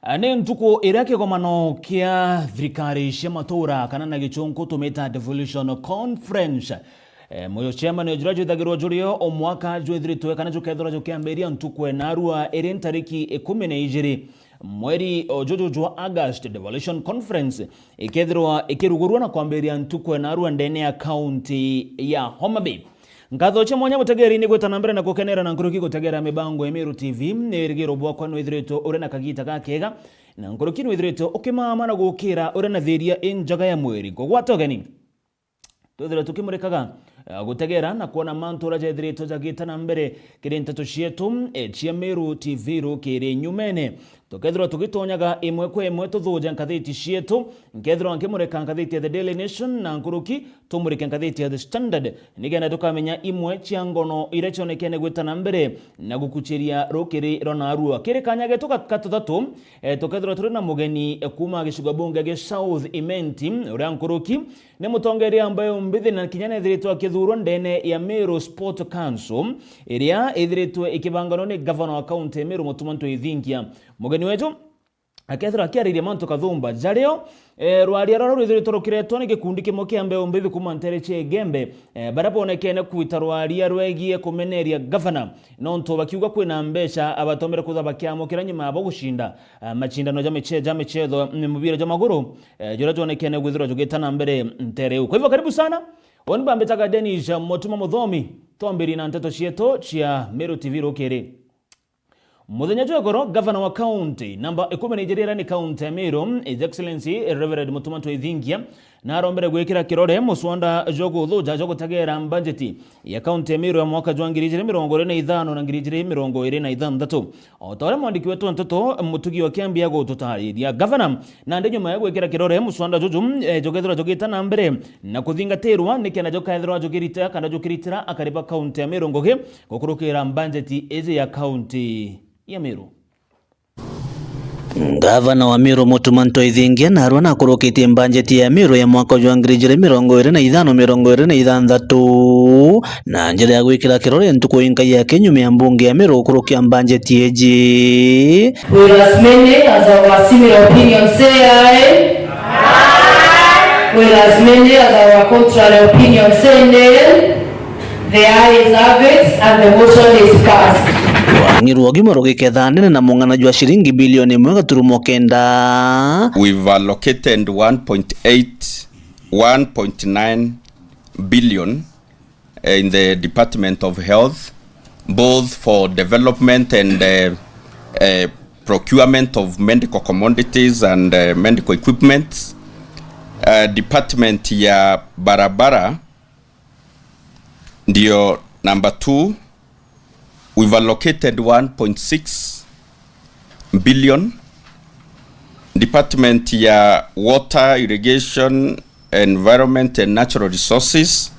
Ane ntuko irake kwa mano kia thirikari cia matura kana na gichunku tumeta devolution conference. Moyo chema ni jurajo thagirwa jurio o mwaka jwethiritwe kana jukethora jukiamberia ntuko enarua eri tariki 12 mweri jwa August. Devolution conference ikethirwa ikirugurwa na kwamberia ntuko enarua ndene ya county ya Homa Bay. Ngatho cha mwanya mutegeri ni gwetana mbere na gukenera na nkuruki gutegera mibango Emiru TV nerigiro bwakwa no ithirito uri na kagita gakega na nkuruki no ithirito ukimama na gukira uri na thiria injaga ya mweri gogwatogeni tuthira tukimurikaga gutegera na kuona mantura ja ithirito jagitana mbere kiri ntatu cietu cia Emiru TV ru kiri nyumene tukethirwa tugitonyaga imwe kwa imwe tuthuja nkathiti cietu nkethirwa nkimurika nkathiti ya The Daily Nation na nkuruki tumurike nkathiti ya The Standard nigenda tukamenya imwe cia ngono ire cionekene gwitana mbere na gukuchiria rukiri rona arua kiri kanyage tukatatu tukethirwa turi na mugeni kuma gicigo bunge ge South Imenti uria nkuruki ni mutongeri ambaye mbithi na kinyana ithirito akithurwa ndene ya Meru Sport Council iria ithirito ikibangano ni governor wa county Meru Mutumanto Ithingia mugeni wetu akethira akiariria mantu kathumba jario rwaria roro ithirito rukiretwo ni gikundi kimwe kiambe mbithi kuma Ntereche Gembe barabonekene kwita rwaria rwegie kumeneria governor no nto bakiuga kwina mbeca abatomere kuthaba kiamukira nyuma abo gushinda machindano ja michezo mubira ja maguru jurajonekene gwithira jugitana mbere Ntereu. Kwa hivyo karibu sana woni bambetaga Dennis Motuma Muthomi tombiri na nteto cieto cia Meru TV rukiri muthenya jogoro governor wa county number 10 ni county ya Meru His Excellency Reverend Mutumanto Ithingia na arombere gwikira kirore muswanda joguthuja jogutagera budget ya county ya Meru ya mwaka jwa 2025 na 2026 otore mwandiki wetu ntoto mutugi wa kiambi ya gututariria governor na ndi nyuma ya gwikira kirore muswanda juju jogethira jogitana mbere na kuthingatirwa nikena jokaethirwa jogirita kana jokiritira akariba county ya Meru ngoge gukurukira budget ezi ya county ya Meru. Gavana wa Meru Mutumanto Ithingia na arwa na kurukitie bajeti ya Meru ya mwaka wa 2025 na njira ya gwikira kirore ntuko inkai ya Kenya ya mbunge ya Meru kurukia bajeti eji. Will as many as our similar opinion say aye? Aye. Will as many as our contrary opinion say nay? The ayes have it and the motion is passed. Ngiru ogimoro giketha nene na mungana jwa shilingi bilioni 1.9. We've allocated 1.9 billion in the Department of Health, both for development and procurement of medical commodities and medical equipment. Department ya barabara ndio number 2. We've allocated 1.6 billion. Department ya Water, Irrigation, Environment and Natural Resources.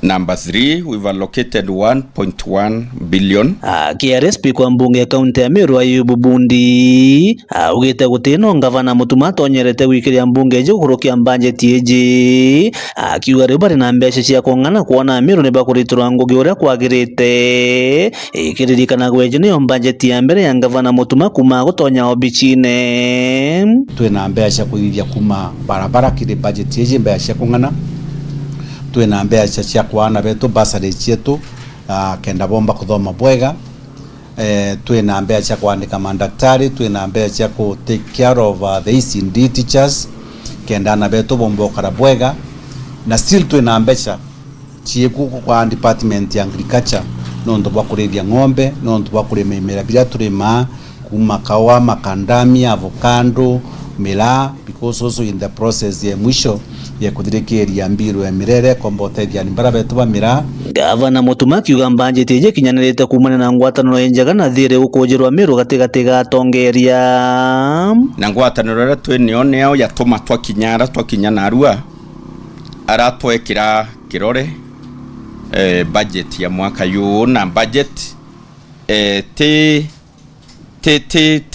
Number 3, we've allocated 1.1 billion. KRSP kwa mbunge ya kaunti ya Meru Ayubu Bundi ugite gutino gavana Mutumanto onyerete wikiria mbunge je kurukia bajeti eji akiuga riu bari na mbeca cia kung'ana kuona Meru ni bakuriturwa ngugi uria kwagirite ikiririkana gweje niyo bajeti ya mbere ya gavana Mutuma kuma gutonya obichine twina mbeca kuithia kuma barabara kiri bajeti eji mbeca cia kung'ana twina mbeca cia kwana betu basari cietu kenda bomba kuthoma bwega twina mbeca cia kuandika mandaktari twina mbeca cia ku take care of the ECD teachers kenda na betu bomba kara bwega na still twina mbeca cieku kwa department ya agriculture nondo bakuredia ng'ombe nondo bakurema imera bila turema kuma kawa makandami avocado mila because also in the process ya mwisho ya kuthirikiria mbiru ya mirere komboteithia ni mbara betu ba mira. Gavana Mutuma kiuga bajeti je kinyanirite kumana na ngwataniro enjaga na thire ukujirwa Meru gatigatiga tongeria na ngwataniro ra twene yao yatuma twakinyana arua aratwekira kirore budget ya mwaka yu na budget te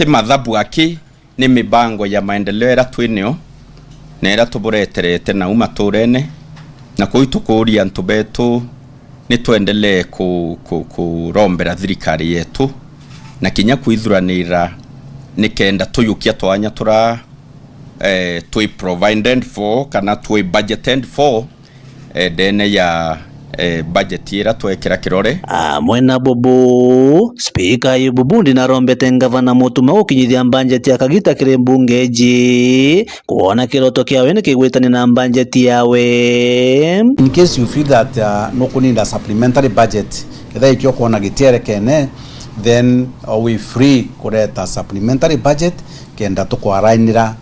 madhabu aki ni mibango ya maendeleo ra twene na era tubureterete na umaturene na kuitukuria ntu betu ni tuendelee kurombera thirikari yetu na kinya kuithuranira nikenda tuyukia twanya tura twi provided for kana twi budgeted for dene ya budget ira twekira kirore mwena bobo speaker Ayubu Bundi narombete ngavana Mutuma ukinyithia budget akagita kire mbunge ji kuona kiroto kiawe ni kigwitani na budget yawe. In case you feel that no kuninda supplementary budget ketha ikyo kuona gitiere kene, then we free kureta supplementary budget kenda tukwarainira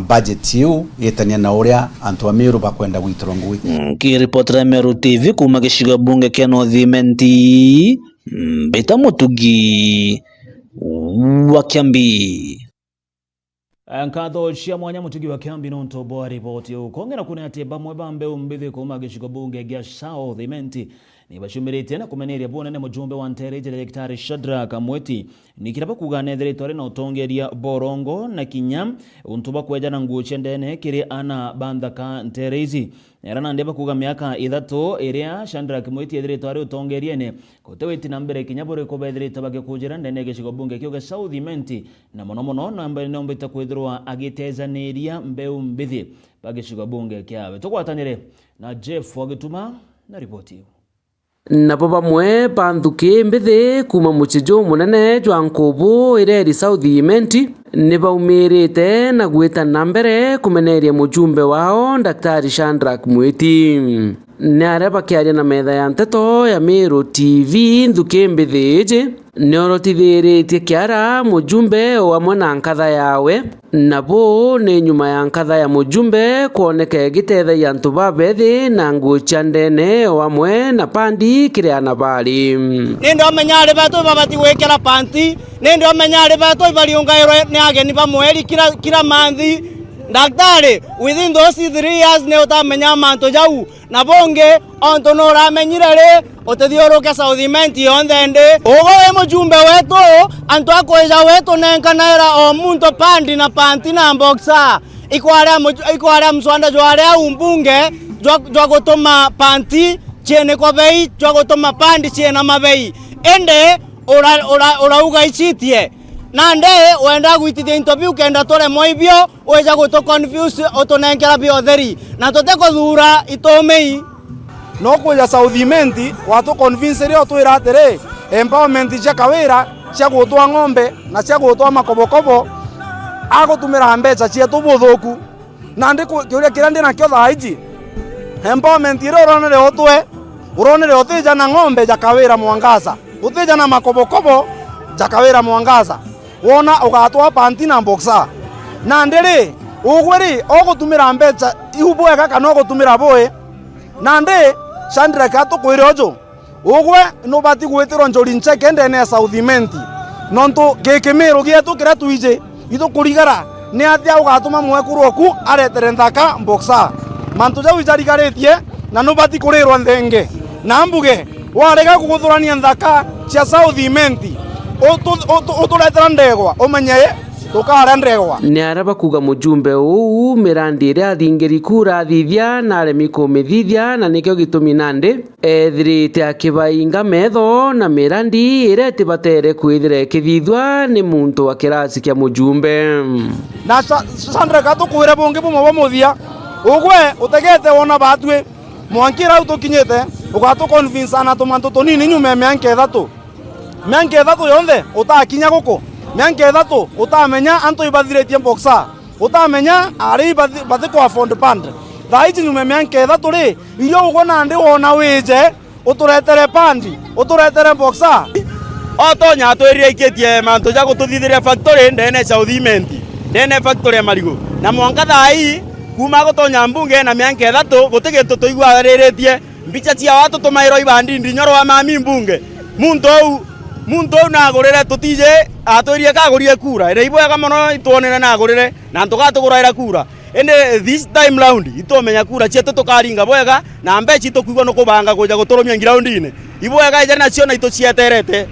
budget yu yetania na uria antu amiru bakwenda gwitorongui. Kiripotera Meru TV kuma gishiga bunge kia Northimenti, Beta Mutugi wa Kiambi. Nkatho cia mwanya Mutugi wa Kiambi nonto bwa ripoti ukongera kuna ati bamwe bambe umbithi kuma gishiga bunge gia Southimenti ni bashumirite na kumeneria bona ne mujumbe wa Ntereje Daktari Shadrack Mweti nikiraba kuganethere na utongeria Borongo na Kinya untuba kweja na nguo chendene kiri ana bandaka Nterezi erana ndeba kuga miaka 3 iria Shadrack Mweti ethere utongeria ne koteweti na mbere Kinya bore ko bethere tabage kujira ndene gishigo bunge kyo Southimenti na mono namba ne ombita kwithirwa agitezaniria mbeu mbithi bagishigo bunge kyawe tukwatanire na Jeff Wagituma na ripoti. Nabo bamwe banthuki mbithi kuma muchijo munene jwa Nkubu ireri Southimenti ni baumirite na gwita na mbere kumeneria mujumbe wao Daktari Shadrack Mweti nare bakiaria na metha ya nteto ya Meru TV nthuki mbithi iji niorotithiritie kiara mujumbe wa mwana nkatha yawe nabo ni nyuma ya nkatha ya mujumbe kuoneka gitethaia antu babethi na nguo cia ndene wamwe na pandi kiriana bari nindi omenyari betu babati gwikira panti nindi omenyari betu bariungairwe ni ageni bamweri kila manthi. Daktari, within those 3 years ne utamenya manto jau na bonge onto no ramenyire ri utithiuruke Southimenti yonthende ugo we mujumbe wetu antu akoja wetu nenkanaira o muntu pandi na panti na boxa ikwaria mswanda jwaria umbunge jwa gutuma panti chene kwa bei jwa gutuma pandi chene mabei ende urauga ichitie nande wenda gwitithia interview kenda tore moibio weja guto confuse otonenkera biotheri na tote kuthura itomei no kuja Southimenti watu convince rio twira atere empowerment cia kawira cia gutwa ng'ombe na cia gutwa makobokobo agutumira mbeca cia tubuthuku na ndi kiuria kira ndi nakio thaiji empowerment iro uronere otwe uronere otija na ng'ombe ja kawira Mwangaza utija na makobokobo ja kawira Mwangaza wona ugatwa panti na boxa na ndiri ugweri ogutumira mbeca ihubwega kana ogutumira boe na ndi Shadrack atukwiriojo ugwe no bati gwitirwo njori ncheke ndene Southimenti nonto gekemero gietu kira tuije itukurigara ni atia ugatuma mwekuroku aretere nthaka boxa mantu jau ijarigaretie na no bati kurirwa nthenge na mbuge warega kuguthurania nthaka cia Southimenti uturetera ndegwa umenye tukara ndegwa ni araba kuga mujumbe uu mirandi iria athingiri kura thithia na aremi kumithithia na nikio gitumi nandi ethirite akibainga metho na mirandi iria tibatere kwithira kithithwa ni muntu wa kirasi kia mujumbe na Shadrack tukwire bungi bumwe bomuthia ugwe utegete wona batwe mwankira utukinyete ugatu convince ana tumantu tunini nyume mianke thatu yonthe utakinya guku mianke thatu utamenya antu ibadhiretie boxa utamenya ari bathi kwa fund band thaiji nyume mianke thatu ri iyo ugona ndi wona wije uturetere pandi uturetere boxa otonya twiririe ikitie mantu ja gututhithiria factory ndene Southimenti ndene factory ya marigo na mwanka thai kuma gutonya mbunge na mianke thatu gutigitu tuigwa riritie mbica cia watu tumairo ibandi ndinyorwa mami mbunge muntu na agurire tutije atwirie kagurie kura ire ibwega muno ituonere na agurire na ntugatuguraira kura ende this time round itomenya kura cietu tukaringa bwega na mbechi tukuigwa no kubanga kuja guturumia groundine ibwega ije na cio na itucieterete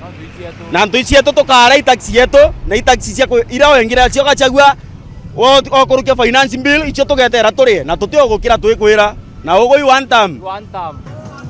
na ntu cietu tukara itaxi yetu na itaxi cia ira wengira cio gachagua okurukia finance bill icio tugetera turie na tutiogukira twikwira na ugoi one time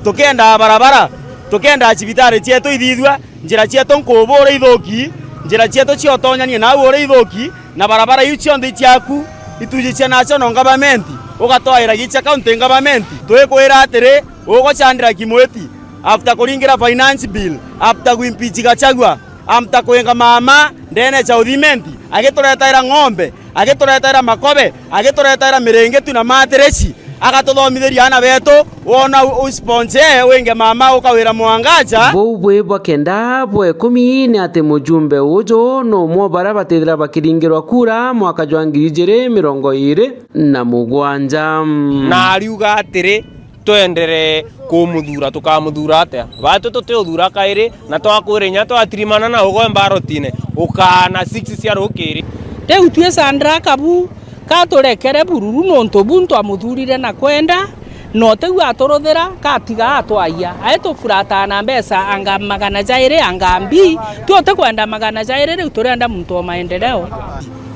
tukenda barabara tukenda cibitari cietu ithithwa njira cietu nkubura ithuki njira cietu ciotonyanie nawe uri ithuki na barabara iu cionthe ciaku itujicia national government ugatwaira gicia county government twikwira atiri ugocandira Kimweti after kuringira finance bill after kuimpeach Gachagua after kuenga mama ndene cha udhimenti agituretaira ng'ombe agituretaira makobe agituretaira mirengetu na matireci agatuthomithiria ana betu wona usponse wenge mama ukawira mwangaja bwe bakenda bwe 10 ni ati mujumbe ujo no mwo bara batethira bakiringirwa kura mwaka jwa 2027 na ariuga atiri twendere kumuthura tukamuthura atia batu tuteuthura kairi na twakwire nya twatirimana na ugo mbarotine ukana 6 cia rukiri riu tue Sandra Kabu katurekere bururu nontu buntu amuthurire na kwenda no tegu aturuthira katiga atwaia aitufurata na mbesa anga magana jairi anga mbi tuote kwenda magana jairi riu turenda muntu wa maendeleo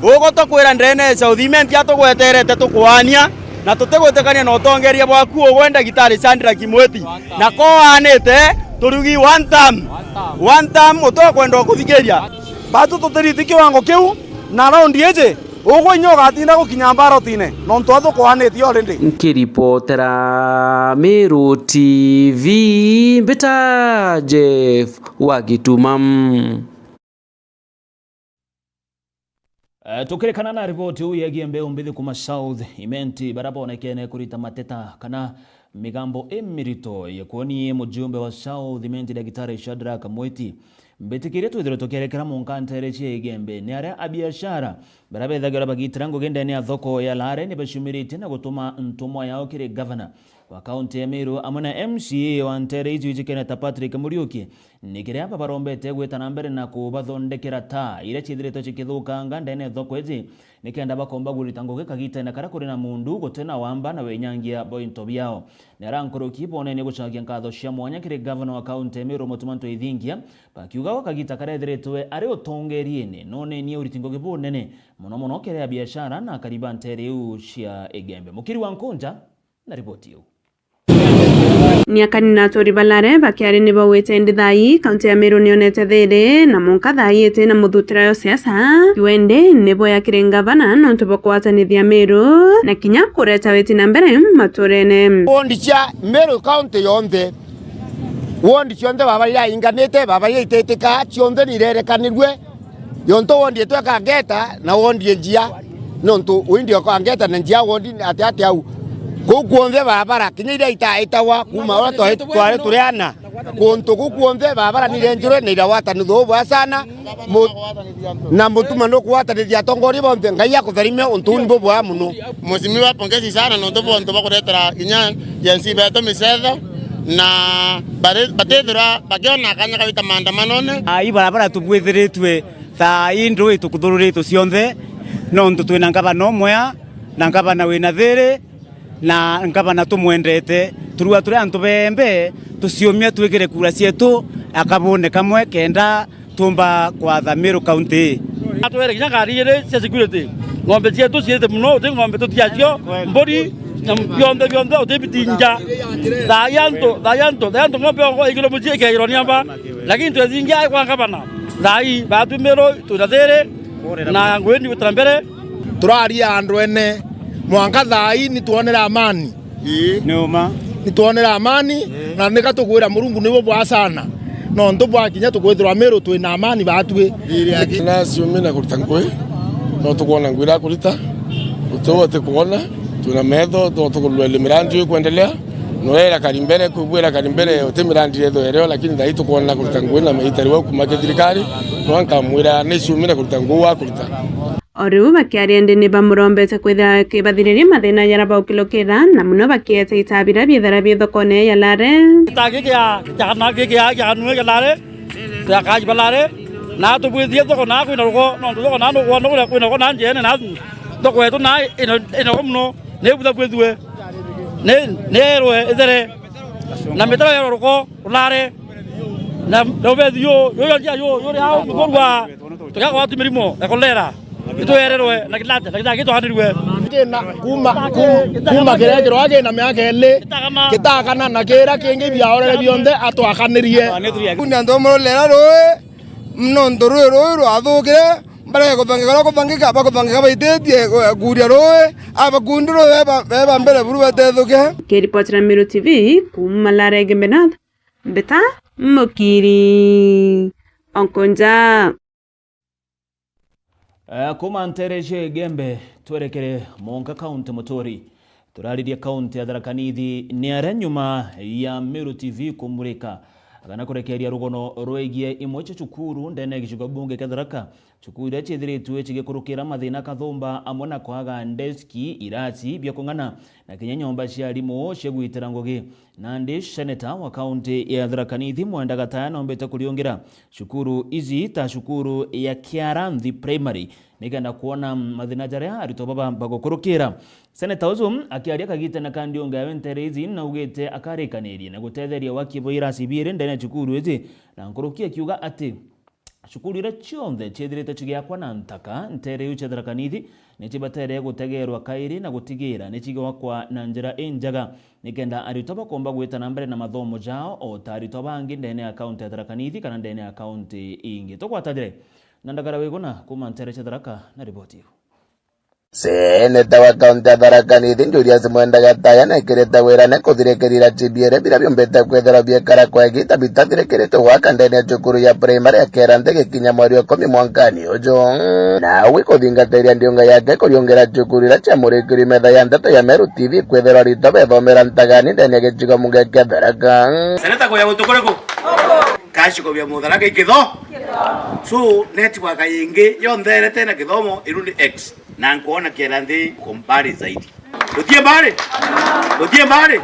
ugo tokwira ndene cha udhimenti atugweterete tukwania na tutegwetekania na utongeria bwaku ugwenda gitari Sandra Kimweti na ko anete turugi one time utokwenda kuthigeria batu tutiriti kiwango kiu na raundi eje ugo nyoga atinda gukinya mbarotine nontu athukwanitio already nkiripotera Meru TV mbita Jeff Wagitumam. Tukirikana na ripoti huu yegie mbeu mbithi kuma South Imenti barabonekene kurita mateta kana migambo emirito yekuoni mujumbe wa South Imenti Daktari Shadrack Mweti mbetikire twithiro tukerekera munkantere ciegembe ni aria abiashara barabethagira bagitirango gende ni athoko ya Lare ni bashumirite na gutuma ntumwa yao kire governor wa county ya Meru amana MCA wa Ntere ijuji Keneta Patrick Muriuki nikire aba barombete gweta na mbere na kubathondekera ta ire chithirito chikithukanga ndene thoko ezi nikenda bakomba guritango kagita na karakuri na mundu gutena wamba na wenyangia bointo byao nerankoroki bone ni gucagia nkatho cia mwanya kire governor wa county ya Meru Mutumanto Ithingia bakiuga wakagita karethiretwe ari utongeriene none ni uritingo gibunene muno kire ya biashara na kariba Ntere u cia Igembe mukiri wa Nkunja na ripoti yu ni akanina tori balare bakiari ni bawete ndithai kaunti ya Meru nionete thiri na monka thai ete na muthutira yo siasa kiwende nebo ya kirengavana no ntubokwatanithia Meru na kinya kureta weti na mbere maturene wondi cia Meru kaunti yonthe wondi cionthe babaria inganite babaria itetika cionthe ni rerekanirwe yonto wondi etweka ngeta na wondi njia nontu windi okangeta na njia wondi ati au kukuonze barabara kinya ira itawa kuma ora tware turiana kuntu kukuonze barabara ni renjure ni rawata ni thobo sana na mutuma no kuwatanithia tongori bonthe ngai akutharimia untuni bobo muno musimi wa pongezi sana no tobo onto bakuretera kinya yensi beto misetho na batethura bakiona kanya kawita maandamanone ai barabara tubwithiritwe tha indru itukuthururitwe cionthe no ntu twina ngavana mwea na ngavana wina thiri na ngavana tumwendete turua turi antu bembe tuciumia twigire kura cietu akabone kamwe kenda tumba kwa Meru County atwere kinya ngari ire cia security ng'ombe cietu ciete muno uti ng'ombe tutiacio mbori na bionde utibitinja dayanto ng'ombe ngo igiro mucie keiro niamba lakini twezingia kwa ngavana thai batu Meru tunathire na ngweni gutambere turaria andu ene mwanka thai ni tuonera amani neuma ni tuonera amani na nika tugwira Murungu nibo bwa sana no ndo bwa kinya tugwithira Meru twina amani batwe na ciumina kuruta ngui no tukuona ngwira kurita utote kuona tuna metho tukulwele mirandi kuendelea no era karimbere kubwira karimbere utemirandi yedo ereo lakini thai tukuona kuruta ngui na meitariwa kumake thirikari no ankamwira ni ciumina kuruta ngui wa kuruta Oru bakiaria ndini bamurombete kwithira kibathiriria mathina yara baukilukira na muno bakieta itabira biethera biethokone ya Lare tagikia nue ya Lare takaji balare na tubwithie thoko na kwina rugo no thoko na no kwina kwina na njene na thoko yetu na ino muno ne butha bwithwe ne rwe ithere na mitara ya rugo Lare na dobethio yo hao mugorwa tukakwa tumirimo ekolera itwererwe na kilate kitwanirwe kina kuma kirekirwa kina miaka eli kitakana na kira kingi biaorere bionde atwakanirie kuna ndomoro lera roe mno ndoro athukire mbere kuthangika baitetie guria roe abakundiro beba mbere buru batethuke. Kiripotera Meru TV kuma Larege Benath Beta Mukiri Onkonja kuma Ntereje Gembe twerekere Monka County Mutori turariria county ya Tharaka Nithi ni ara nyuma ya Meru TV kumurika kana kurekeria rugono rwegie imwe cukuru ndene gicigo bunge kia Tharaka cukuru iria ciithiritwe cigikurukira mathina kathumba amwe na kwaga ndeski irati bia kung'ana na kinya nyomba cia arimu ciagwitira ngugi Nandi seneta wa county ya Tharaka Nithi Mwenda Gataya nombete kuriungira cukuru izi ta cukuru ya Kiaranthi Primary nikenda kuona mathina jaria arito baba bagukurukira. Seneta Ozum akiaria kagite na kandi ongawe Nterezi na ugete akarikanirie na gutetheria wakibo irasi bire ndene cukuru izi na nkurukia kiuga ati cukuru ira cionthe ciithirite cigiakwa na ntaka Ntereu cia Tharaka Nithi nichibatere gutegerwa kairi na gutigira nichigwakwa na njira injaga nikenda arito bakomba gwita na mbere na mathomo jao o tarito bangi ndene ya county ya Tharaka Nithi kana ndene ya county ingi tokwatatire na ndagara wegona kuma Ntere cia Tharaka na ripoti hiyo. Seneta wa kaunti ya Tharaka Nithi Julius Mwenda Gataya nekirite wira ne kuthirekerira chibiere bila biombete kwethera biekara kwa gita bitathirekerite gwaka ndene ya cukuru ya primary ya Kiaranthi gikinya mweri wa 10 mwankani uju nawe kuthingatĩria ndionga yake kuriongera cukuru ira cia murikiri metha ya ndeto ya Meru TV kwethera rito bethomera ntagani ndene ya gicigo munge kia Tharaka. Seneta kwa gutukoreko kashiko bya Mutharaka ikitho so network yingi yontherete na kithomo irundi X na nkuona Kiaranthi kumbari zaidi utie mbare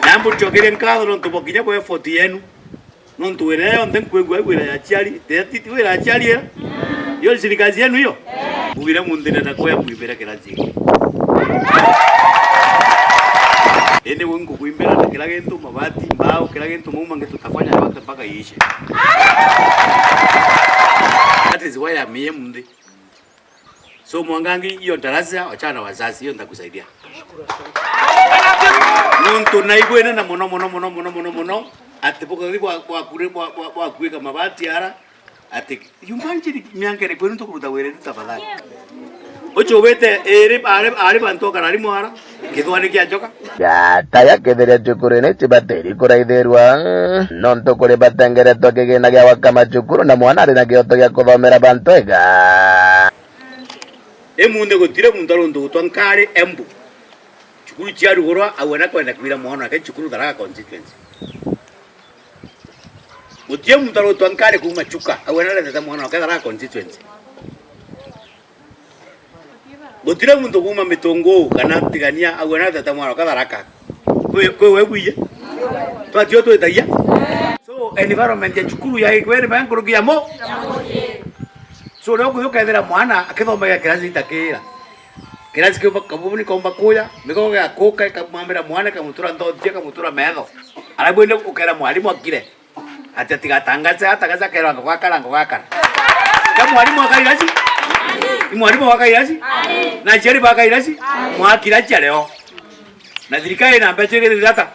na mbuchokere nkatho no tubokinya kwa effort yenu no ntuwere yonthe nkwegwa gwira ya chiari teti wira ya chiari yo sirikazi yenu hiyo ubira mundene na kwa kuibera Kiaranthi ende wengu kuimbera na kila kintu mabati mbao kila kintu muuma tutafanya yote mpaka iishe. That is why I'm here munde. So Mwangangi hiyo darasa achana wazazi hiyo nitakusaidia. Nonto naigwena na mono atipoka kwa kuweka mabati ara ati yumbanji miangere kwenu tukuruta were tafadhali. Ocho wete ari bantoka nari mwara kithwani kia joka Gataya kethere cukuru ni chibateri kuraitherwa nonto kuri batengeretwo kigina gia wakama cukuru na mwana ari na kioto gia kuthomera bantu ega emunde gutire muntu aronto gutwankare embu cukuru cia rugorwa awena kwenda kwira mwana ke cukuru Tharaka constituency gutire muntu aronto ankare kuma chuka awena leta mwana ke Tharaka constituency gutire muntu kuma mitongo kana tigania awena tata mwana ka Tharaka kwe kuye twatio twetaia so environment ya cukuru ya ikwere bankurugia mo so leo kuyokethera mwana akithoma ya kirasi itakira kirasi kyo kabuni komba kuya mikogo ya koka kamambira mwana kamutura ndothie kamutura metho arabwende ukera mwalimu akire atatigatangaza atagaza kero ngwakara kama mwalimu akairasi mwalimu wakairasi na jeri bakairasi mwakira leo na thirikari na mbeca igithata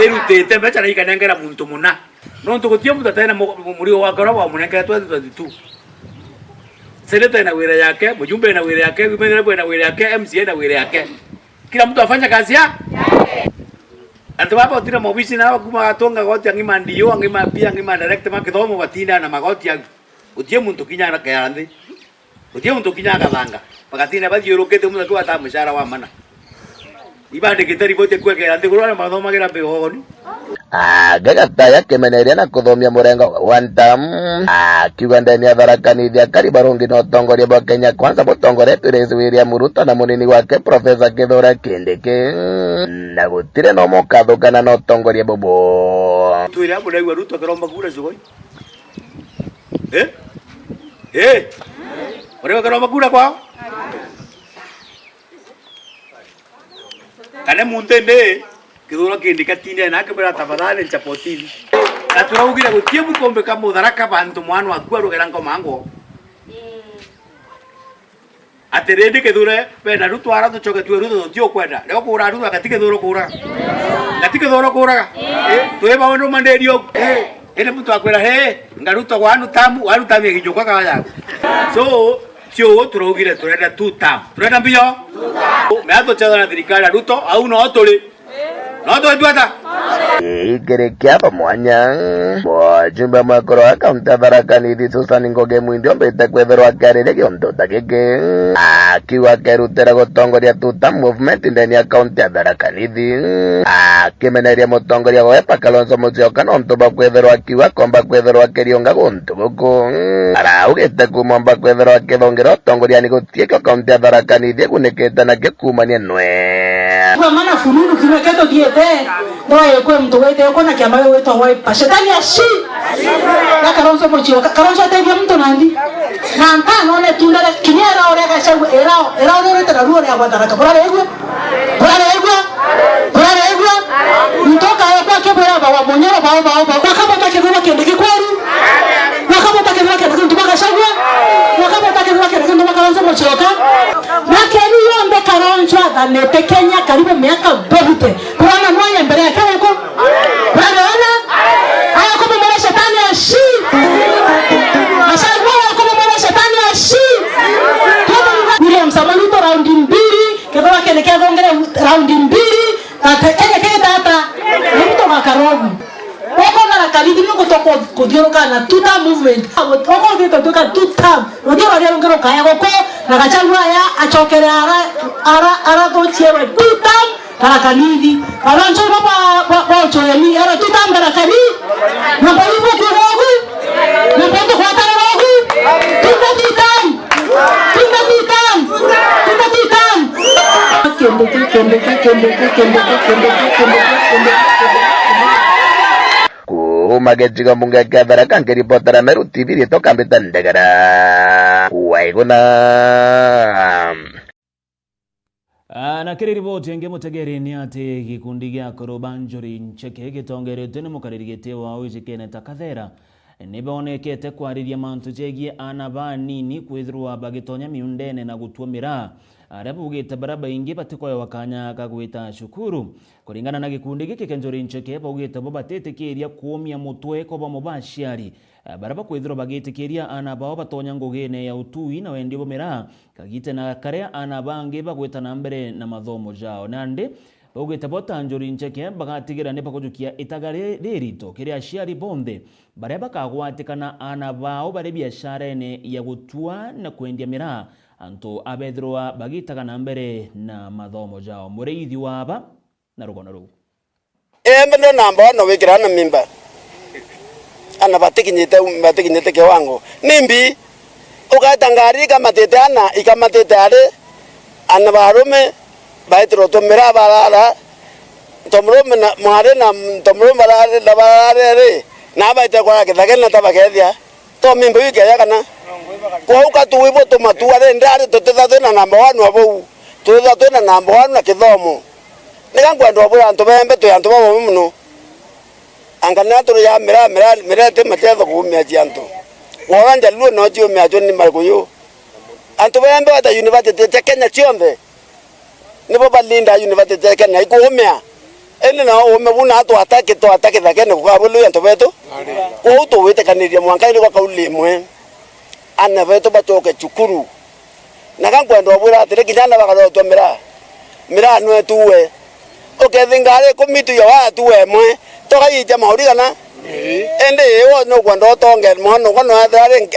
irutite mbeca na ikanengera muntu muna no ntugutie muntu atena muri wa ngoro wa munengera 2022 seneta na wira yake mjumbe na wira yake mwenye na wira yake MCA na wira yake kila mtu afanya kazi yake antu baba utira mobisi na kuma atonga goti angima ndio angima pia angima direct makithomo batina na magoti ya utie muntu kinya na Kiaranthi utie muntu kinya gathanga bagatina bathiurukite muntu tu ata mushara wa mana ibande kitari bote kwa Kiaranthi kurwana mathomo gira behoni Gataya kimeneria na kuthomia murengo one time akiuga ndeni ya Tharaka Nithi akari barungi na utongoria bwa Kenya Kwanza mutongoretu Rais William Ruto na munini wake Profesa Kithure Kindiki na gutire no mukathukana na utongoria bobo twira muregwa Ruto karomba kura cugoi muregwa karomba kura kwao kane muntende Kithure Kindiki tinde na akabira tafadhali nchapotini na turaugira gutie mukombe ka Mutharaka bantu mwana akua rugera ngomango aterende Kithure bena Ruto ara tuchoke tu Ruto tio kwenda leo kura Ruto akatike Kithure kura tuwe bawo manderio ene mtu akwera ngaruta wanu tamu gijuka kaya so tio turugire turenda 2 term turenda mbio meato chadha na thirikari Ruto au no tuli no twatuata igerekia pamwanya mwajumbe mwakoro akaunti Tharaka Nithi Susan Ngugi Mwindi ombete kwetherwa kiarire kionto ta giki akiuga akerutira gutongoria 2 term movement ndeni akaunti ya Tharaka Nithi akimeneria mutongoria wa Kalonzo Musyoka no ntumba kwetherwa akiuga komba kwetherwa kirionga guntu guku araugite kumomba kwetherwa kithongero utongoria ni gutie akaunti ya Tharaka Nithi gunikite na gikumania nwe kwa maana fununu kimeketo diete ndoa yekwe mtu wete yuko na kiambayo wetu waipa shetani ashi na Kalonzo Musyoka Kalonzo atevya mtu nandi na ntano ne tundere kinyera orega shagu era ore teraruo ya Tharaka bora egwe mtoka hapa kebora baba monyero baba wakabota kebora kendeke kwaru wakabota kebora kendeke ntubaka shagwa wakabota kebora kendeke ntubaka Kalonzo Musyoka makeni yombe Kalonzo adanete Kenya karibu miaka bote bwana moya mbele yake huko bwana haya kama mwana shetani ashi asagwa kama mwana shetani ashi William Samoei Ruto raundi 2 kebora kendeke ngongere raundi 2 Kenya data mtu makarogu wako na kalidi niko toko kudiroka na 2 term movement wako ndio toka 2 term ndio wale ngero kaya wako na kachagua ya achokere ara dochiewe 2 term Tharaka Nithi Kalonzo baba choyeni ara 2 term Tharaka Nithi na bali kwa rogu na bado kwa rogu 2 term Mageciga munga kia Tharaka nkiripotera Meru TV ritoka mbita ndegera waiguna na kiri riboti enge mutegeri ni ati gikundi gia Korobanjori Ncheke gitongerete ni mukaririgite wa Wijikene Takathera nibonekete kwariria mantu jegie ana banini kwithirwa bagitonya miundene na gutumira arabugite baraba ingi batikoya wakanya kagwita shukuru kuringana na gikundi giki Kenjori Ncheke bugite bo batetikiria kuomia mutwe ko bamubashiari baraba kwithirwa bagitikiria ana bao batonya ngugene ya utui na wendi bomera kagite na kare ana bangi bagwita na mbere na mathomo jao nande bugite botanjori Ncheke bagatigira ne bakujukia itagare ririto kiria aciari bonde baria bakagwatikana ana bao bari biashara ene ya gutua na kwendia mira anto abethirwa bagitaga na mbere na mathomo jao mureithi waba na rugono ru ndo namba no wikira na mimba ana batikinyete kiwango nimbi ukatangari kama tetana ikamatete ale ana barume baitro tomera barara tomrume na mware na tomrume barara la barare na baite kwa kithagena tabakethia to mimba wikaya kana kwa ukatuwibo tomatuare ndare totetha na namba 1 abo totetha na namba 1 na kithomo nikangwenda obura antu bembe to antu babo muno angana to ya mira te matetho kumia janto wawanja luo no jio mia joni margoyo antu bembe wata university ya Kenya chionde nibo balinda university ya Kenya ikumia ene na umebuna atu atake thakene kwa bulu antu beto ko to wete kaniria mwanka ile kwa kauli mwe ana beto batoke chukuru nakangwenda obura atire kijana bakato mira no tuwe ukethingare kumitu ya watu wemwe tokaija mauri kana ende yo no kwando tonge mono kono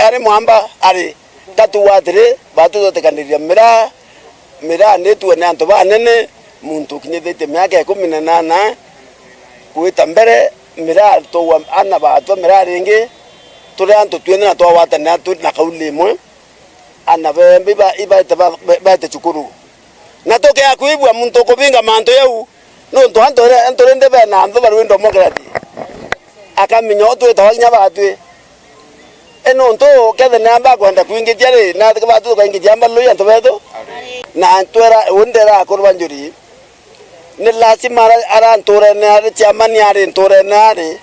ari mwamba ari tatu watire batu totekaniria mira netu ne anto banene muntu kinyethete miaka 18 kuita mbere mira to ana batu mira ringi tule anto twene na to watane atu na kauli mwe ana bembe iba te chukuru na toke akuibwa muntu kubinga manto yau no to antore ndebe na ando baru ndo mokrati akaminyo to tawanya batwe eno nto kethe namba kwenda kuingitia ri na batu ko ingitia mbalu ya to beto na antwera undera Korobanjori ni lazima ara antore na ari chamani ari antore na ari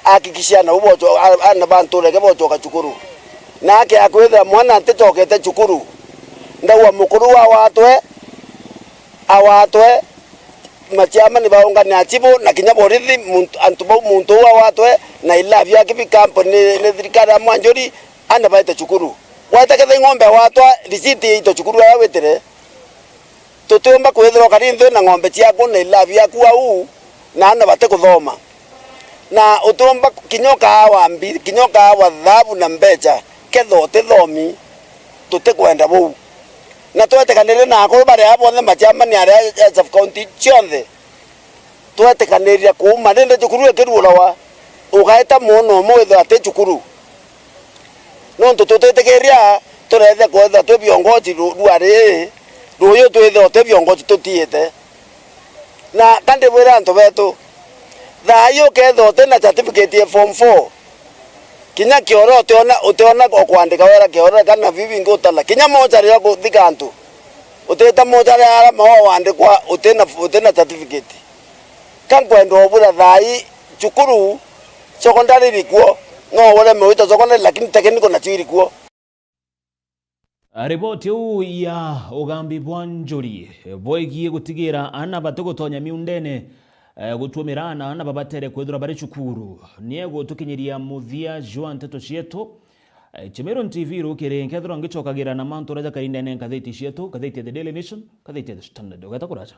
akikishia na ubojo ana bantore ke bojo ka chukuru na ke akwetha mwana tetokete chukuru ndawa mukuru wa watwe awatwe machama ni baungania chibo na kinya borithi muntu wa watwe na ilavya kibi company ne thirikari ya Mwanjori ana baita chukuru wata kethe ng'ombe watwa risiti ito chukuru ya wetere tutumba kwethero karintho na ng'ombe ciaku na ilavya ku au na ana bate kuthoma na utumba kinyoka wa dhabu na mbecha ketho tethomi tutikwenda buu na twetekanire na akuru bare abothe machama ni aria sub county chionthe twetekaniria kuuma rinde chukuru ekiruurawa ugaita muno mwitho ate chukuru no tutetekeria turethe kwetha twi viongozi ruari ruyo twethe twi viongozi tutiete na kandi bwira antu betu thayo ketho tena certificate ya form 4 kinya kioro uteona okwandika wera kioro kana vivi ngotala kinya moja ria kuthika antu uteta moja ria mawa wandikwa utena certificate kankwenda obura thai chukuru secondary rikuo no wale mewita secondary lakini technical na chirikuo. Riboti huu ya ugambi bwa Njuri boigie gutigira ana batogotonya miundene gutumirana ana babatere kwethura bari chukuru niego tukinyiria muthia Joan Teto Cieto Chimeron TV rukire nkethura ngicokagira na mantu raja kaindene ngatheti cietu ngatheti The Daily Nation ngatheti The Standard ugatakuracha